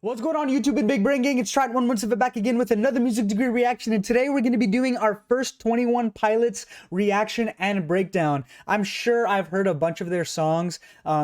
What's going on YouTube and Big Brain Gang? It's Trident117 back again with another music degree reaction, and today we're going to be doing our first 21 Pilots reaction and breakdown. I'm sure I've heard a bunch of their songs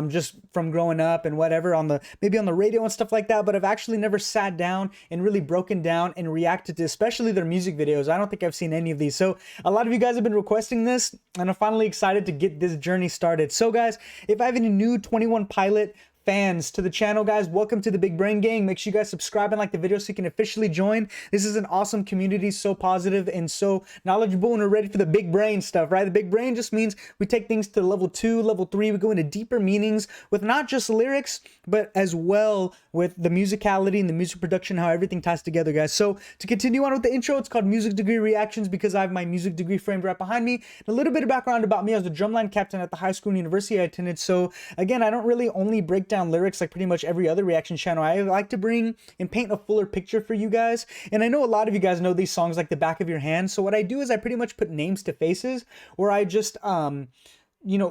just from growing up and whatever maybe on the radio and stuff like that, but I've actually never sat down and really broken down and reacted to especially their music videos. I don't think I've seen any of these. So a lot of you guys have been requesting this and I'm finally excited to get this journey started. So guys, if I have any new 21 Pilot fans to the channel, guys, welcome to the Big Brain Gang. Make sure you guys subscribe and like the video so you can officially join. This is an awesome community, so positive and so knowledgeable, and we're ready for the big brain stuff, right? The big brain just means we take things to level 2, level 3. We go into deeper meanings with not just lyrics, but as well with the musicality and the music production, how everything ties together, guys. So to continue on with the intro, it's called Music Degree Reactions because I have my music degree framed right behind me. And a little bit of background about me: I was a drumline captain at the high school and university I attended. So again, I don't really only break down lyrics like pretty much every other reaction channel. I like to bring and paint a fuller picture for you guys. And I know a lot of you guys know these songs like the back of your hand. So what I do is I pretty much put names to faces, where I just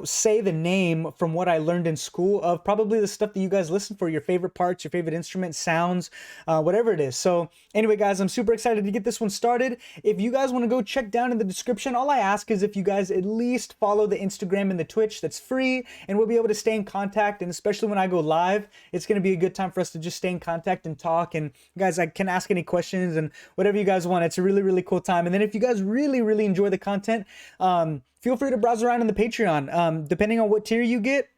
say the name from what I learned in school of probably the stuff that you guys listen for, your favorite parts, your favorite instruments, sounds, whatever it is. So anyway, guys, I'm super excited to get this one started. If you guys want to go check down in the description, all I ask is if you guys at least follow the Instagram and the Twitch. That's free, and we'll be able to stay in contact. And especially when I go live, it's going to be a good time for us to just stay in contact and talk. And guys, I can ask any questions and whatever you guys want. It's a really, really cool time. And then if you guys really, really enjoy the content, feel free to browse around in the Patreon. Depending on what tier you get,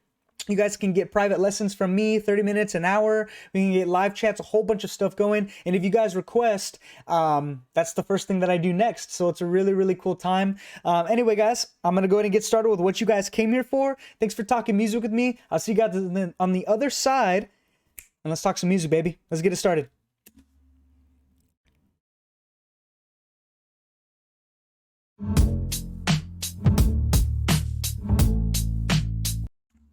you guys can get private lessons from me, 30 minutes, an hour. We can get live chats, a whole bunch of stuff going. And if you guys request, that's the first thing that I do next. So it's a really, really cool time. Anyway, guys, I'm going to go ahead and get started with what you guys came here for. Thanks for talking music with me. I'll see you guys on the other side. And let's talk some music, baby. Let's get it started.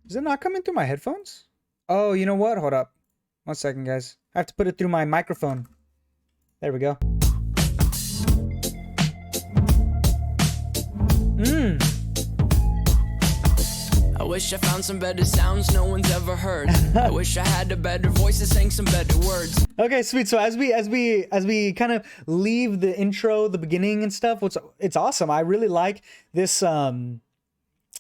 Is it not coming through my headphones? Oh, you know what? Hold up. 1 second, guys. I have to put it through my microphone. There we go. I wish I found some better sounds no one's ever heard. I wish I had a better voice that sang some better words. Okay, sweet. So as we kind of leave the intro, the beginning and stuff, it's awesome. I really like this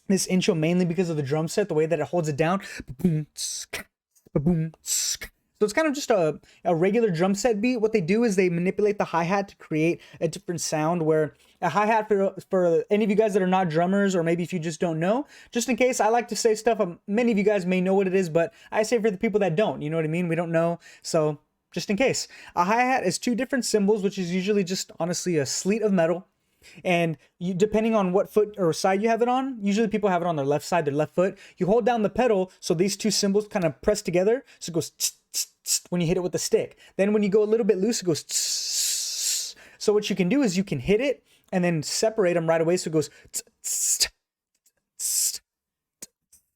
this intro mainly because of the drum set, the way that it holds it down. So it's kind of just a regular drum set beat. What they do is they manipulate the hi-hat to create a different sound, where a hi-hat, for any of you guys that are not drummers, or maybe if you just don't know, just in case, I like to say stuff, many of you guys may know what it is, but I say for the people that don't, you know what I mean? We don't know, so just in case. A hi-hat is 2 different cymbals, which is usually just honestly a sleeve of metal. And you, depending on what foot or side you have it on, usually people have it on their left side, their left foot. You hold down the pedal so these 2 cymbals kind of press together, so it goes tss, tss, tss, when you hit it with the stick. Then when you go a little bit loose, it goes tss. So what you can do is you can hit it and then separate them right away, so it goes tss, tss, tss,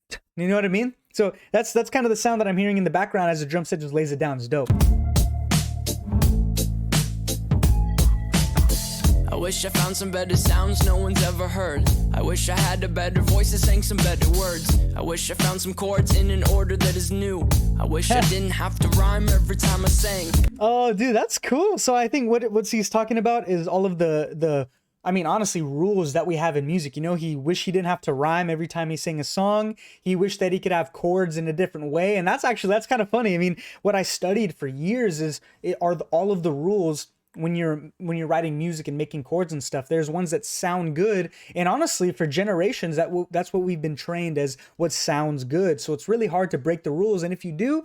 tss. You know what I mean? So that's kind of the sound that I'm hearing in the background as the drum set just lays it down. It's dope. I wish I found some better sounds no one's ever heard. I wish I had a better voice that sang some better words. I wish I found some chords in an order that is new. I wish I didn't have to rhyme every time I sang. Oh, dude, that's cool. So I think what he's talking about is all of the I mean, honestly, rules that we have in music. You know, he wished he didn't have to rhyme every time he sang a song. He wished that he could have chords in a different way. And that's kind of funny. I mean, what I studied for years are all of the rules when you're writing music and making chords and stuff. There's ones that sound good, and honestly, for generations, that's what we've been trained as, what sounds good. So it's really hard to break the rules, and if you do,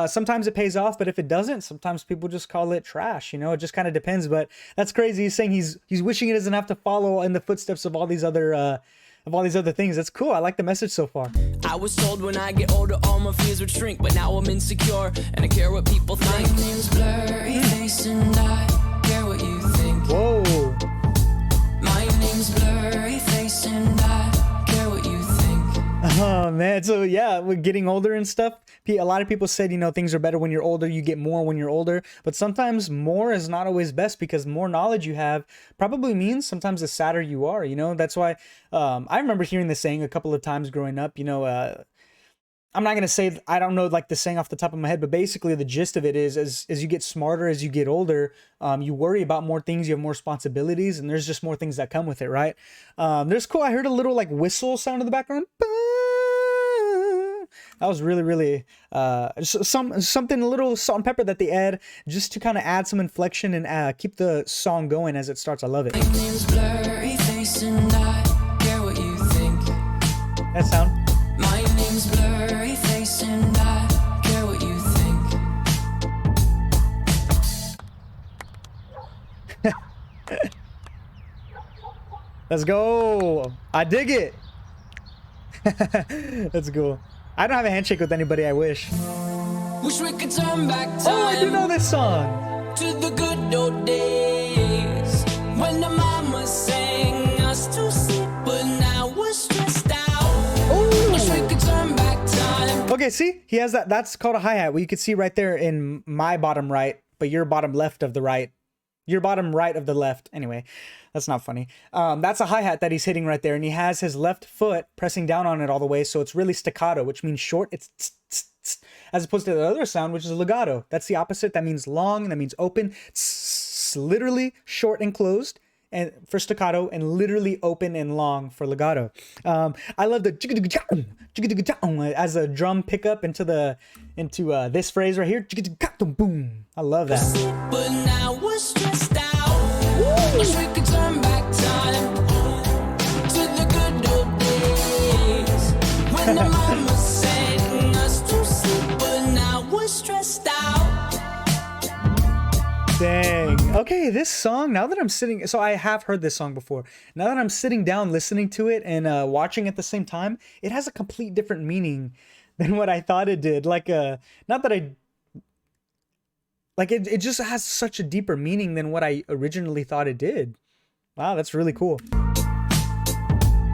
sometimes it pays off, but if it doesn't, sometimes people just call it trash. You know, it just kind of depends. But that's crazy. He's saying he's wishing he doesn't have to follow in the footsteps of all these other things. That's cool. I like the message so far. I was told when I get older all my fears would shrink, but now I'm insecure and I care what people think. My name's Blurry Face and I care what you think. Whoa. My name's Blurry Face and I care what you think. Oh man, so yeah, we're getting older and stuff. A lot of people said, you know, things are better when you're older, you get more when you're older, but sometimes more is not always best, because more knowledge you have probably means sometimes the sadder you are, you know. That's why I remember hearing this saying a couple of times growing up, you know, I'm not gonna say I don't know like the saying off the top of my head, but basically the gist of it is as you get smarter, as you get older, you worry about more things, you have more responsibilities, and there's just more things that come with it, right? There's cool. I heard a little like whistle sound in the background. That was really something a little salt and pepper that they add just to kind of add some inflection and keep the song going as it starts. I love it. My name's Blurry Face and I care what you think. That sound. My name's Blurry Face and I care what you think. Let's go. I dig it. That's cool. I don't have a handshake with anybody. I wish. Wish we could turn back time. Oh, I do know this song. To the good old days when the mama sang us to sleep, but now we're stressed out. Ooh. Wish we could turn back time. Okay, see, he has that. That's called a hi-hat. Well, you can see right there in my bottom right, but your bottom left of the right. Your bottom right of the left. Anyway, that's not funny. That's a hi-hat that he's hitting right there, and he has his left foot pressing down on it all the way, so it's really staccato, which means short. It's tss, tss, tss, as opposed to the other sound, which is legato. That's the opposite. That means long, and that means open. Tss, literally short and closed, and for staccato, and literally open and long for legato. I love the as a drum pickup into this phrase right here. Boom. I love that. But now we're stressed out. Wish we could turn back time to the good old days when the mama sang us to sleep, but now we're stressed out. Dang. Okay, this song, now that I'm sitting, so I have heard this song before. Now that I'm sitting down listening to it and watching at the same time, it has a complete different meaning than what I thought it did. Like, not that I, like, it just has such a deeper meaning than what I originally thought it did. Wow, that's really cool.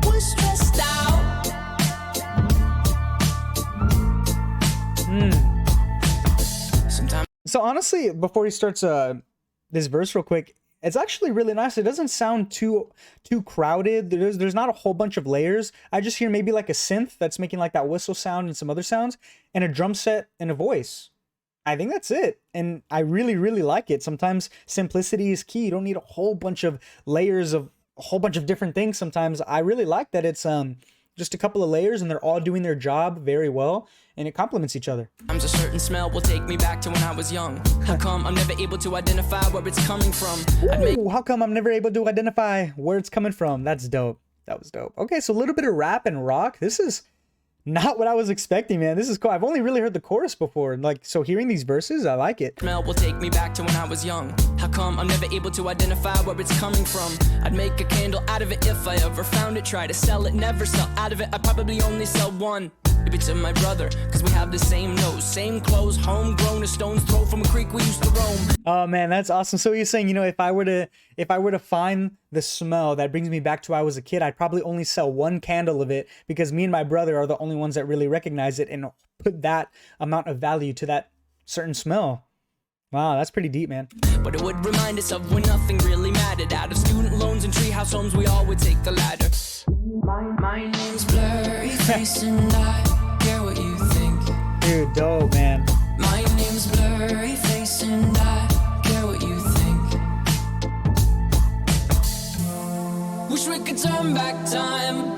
We're stressed out. Sometimes So honestly, before he starts this verse real quick, it's actually really nice. It doesn't sound too crowded. There's not a whole bunch of layers. I just hear maybe like a synth that's making like that whistle sound and some other sounds, and a drum set and a voice. I think that's it. And I really like it. Sometimes simplicity is key. You don't need a whole bunch of layers of a whole bunch of different things. Sometimes I really like that it's just a couple of layers and they're all doing their job very well, and it complements each other. a certain smell will take me back to when I was young. How come I'm never able to identify where it's coming from? Ooh, how come I'm never able to identify where it's coming from? That's dope. That was dope. Okay, so a little bit of rap and rock. This is not what I was expecting, man. This is cool. I've only really heard the chorus before. Like, so hearing these verses, I like it. Smell will take me back to when I was young. How come I'm never able to identify where it's coming from? I'd make a candle out of it if I ever found it. Try to sell it, never sell out of it. I'd probably only sell one. Maybe to my brother, cause we have the same nose, same clothes, homegrown, a stone's throw from a creek we used to roam. Oh man, that's awesome. So you're saying, you know, if I were to find the smell that brings me back to when I was a kid, I'd probably only sell one candle of it because me and my brother are the only ones that really recognize it and put that amount of value to that certain smell. Wow, that's pretty deep, man. But it would remind us of when nothing really mattered. Out of student loans and treehouse homes, we all would take the ladder. My name's Blurry Face and I care what you think. Dude, dope, man. My name's Blurry Face and I care what you think. Wish we could turn back time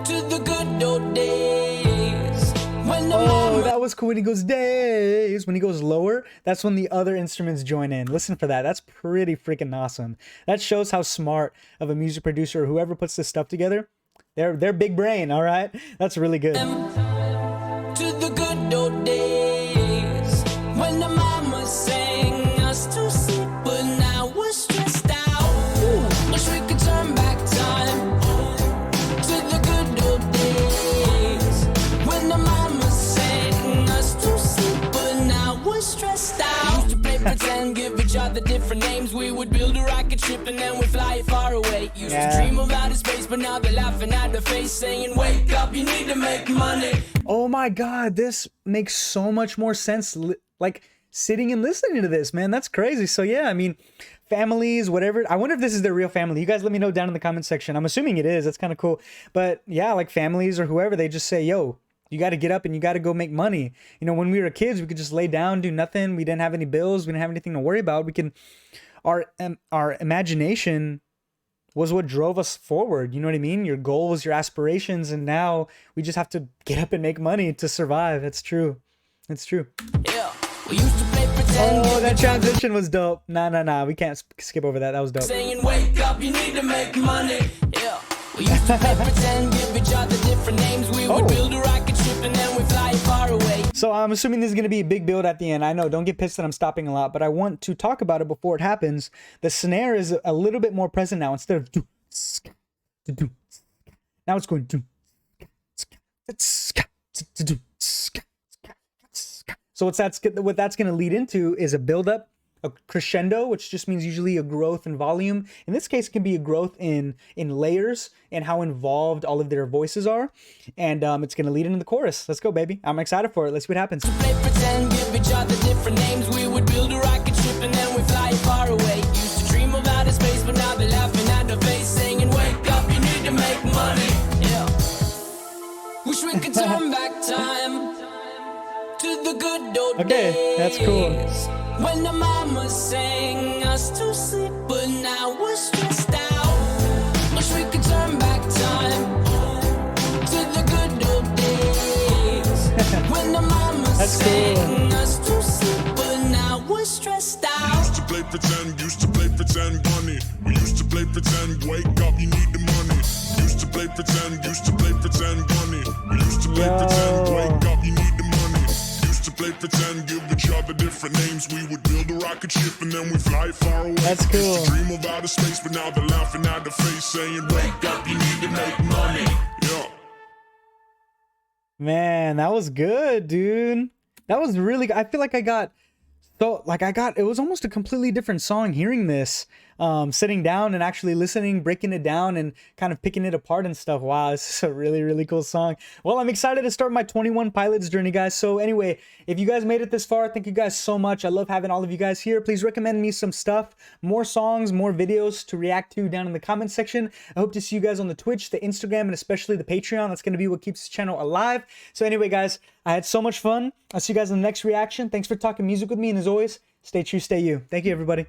to the good old days when the Oh, that was cool when he goes days. When he goes lower, that's when the other instruments join in. Listen for that. That's pretty freaking awesome. That shows how smart of a music producer or whoever puts this stuff together. They're big brain, all right? That's really good. to the good old days when the mama sang us to sleep, but now we're stressed out. Wish we could turn back time to the good old days when the mama sang us to sleep, but now we're stressed out. Used to play pretend, give each other different names. We would build a rocket ship and then we'd fly it far away. Used to dream of outer space, but now they're laughing at the face, saying, wake up, you need to make money. Oh my God, this makes so much more sense. Like sitting and listening to this, man, that's crazy. So yeah, I mean, families, whatever. I wonder if this is their real family. You guys let me know down in the comment section. I'm assuming it is. That's kind of cool. But yeah, like families or whoever, they just say, yo, You got to get up and you got to go make money. You know, when we were kids, we could just lay down, do nothing. We didn't have any bills. We didn't have anything to worry about. Our imagination was what drove us forward. You know what I mean? Your goals, your aspirations, and now we just have to get up and make money to survive. That's true. It's true. Yeah. We used to play pretend. Oh, that transition was dope. Nah. We can't skip over that. That was dope. Saying, wake up, you need to make money. Yeah. We used to play pretend, give each other different names. We would build a rocket ship and then we fly far away. So I'm assuming this is going to be a big build at the end. I know, don't get pissed that I'm stopping a lot, but I want to talk about it before it happens. The snare is a little bit more present now. Instead of now it's going so what that's going to lead into is a build-up, a crescendo, which just means usually a growth in volume. In this case, it can be a growth in layers and how involved all of their voices are. And it's going to lead into the chorus. Let's go, baby. I'm excited for it. Let's see what happens. Play pretend, give each other different names. We would build a rocket ship and then we fly far away. Used to dream of outer space, but now they're laughing at the face, saying, wake up, you need to make money. Yeah. Wish we could turn back time to the good old days. That's cool. When the mama sang us to sleep, but now we're stressed out. Wish we could turn back time to the good old days. When the mama sang us to sleep, but now we're stressed out. Used to play pretend, bunny. We used to play pretend, wake up, you need the money. Used to play pretend, bunny. We used to play pretend, wake up, you need the money. Used to play pretend, give each other different names. We would build a rocket ship and then we fly far away. That's cool. Used to dream of outer space, but now they're laughing at the face, saying, wake up, you need to make money. Yeah. Man, that was good, dude. That was really good. I feel like it was almost a completely different song hearing this, sitting down and actually listening, breaking it down and kind of picking it apart and stuff. Wow, this is a really, really cool song. Well, I'm excited to start my 21 Pilots journey, guys. So anyway, if you guys made it this far, thank you guys so much. I love having all of you guys here. Please recommend me some stuff, more songs, more videos to react to down in the comment section. I hope to see you guys on the Twitch, the Instagram, and especially the Patreon. That's going to be what keeps this channel alive. So anyway, guys, I had so much fun. I'll see you guys in the next reaction. Thanks for talking music with me. And as always, stay true, stay you. Thank you, everybody.